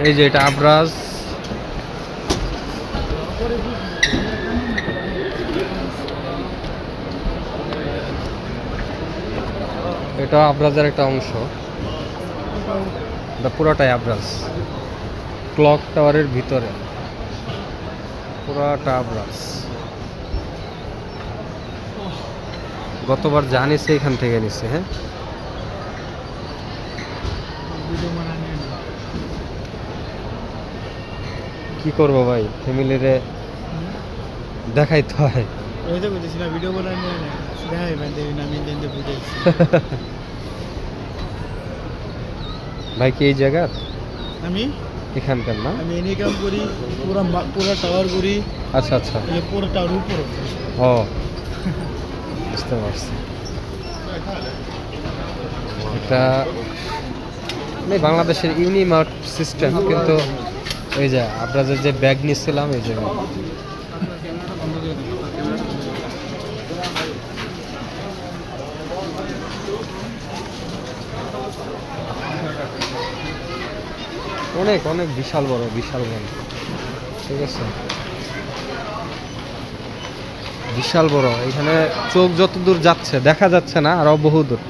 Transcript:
এই যে এটা আবরাজ, এটা আবরাজের একটা অংশ, এটা পুরোটাই আবরাজ, ক্লক টাওয়ারের ভিতরে পুরোটা আবরাজ। গতবার জানিস এখান থেকে নিচ্ছে। হ্যাঁ, কি করবো ভাই, ফ্যামিলিরে দেখাইতে হয়। ভাই কি এই জায়গার? আমি এখানকার না? আমি এনে কাম করি, পুরো টাওয়ার করি। আচ্ছা আচ্ছা, পুরো টাওয়ার উপর। ও বুঝতে পারছি। এটা মানে বাংলাদেশের ইউনিমার্ট সিস্টেম, কিন্তু ওই যে আপনাদের যে ব্যাগ নিচ্ছিলাম এই জায়গায়। অনেক অনেক বিশাল বড়, বিশাল বড়, ঠিক আছে, বিশাল বড়। এখানে চোখ যত দূর যাচ্ছে দেখা যাচ্ছে না, আরো বহু দূর।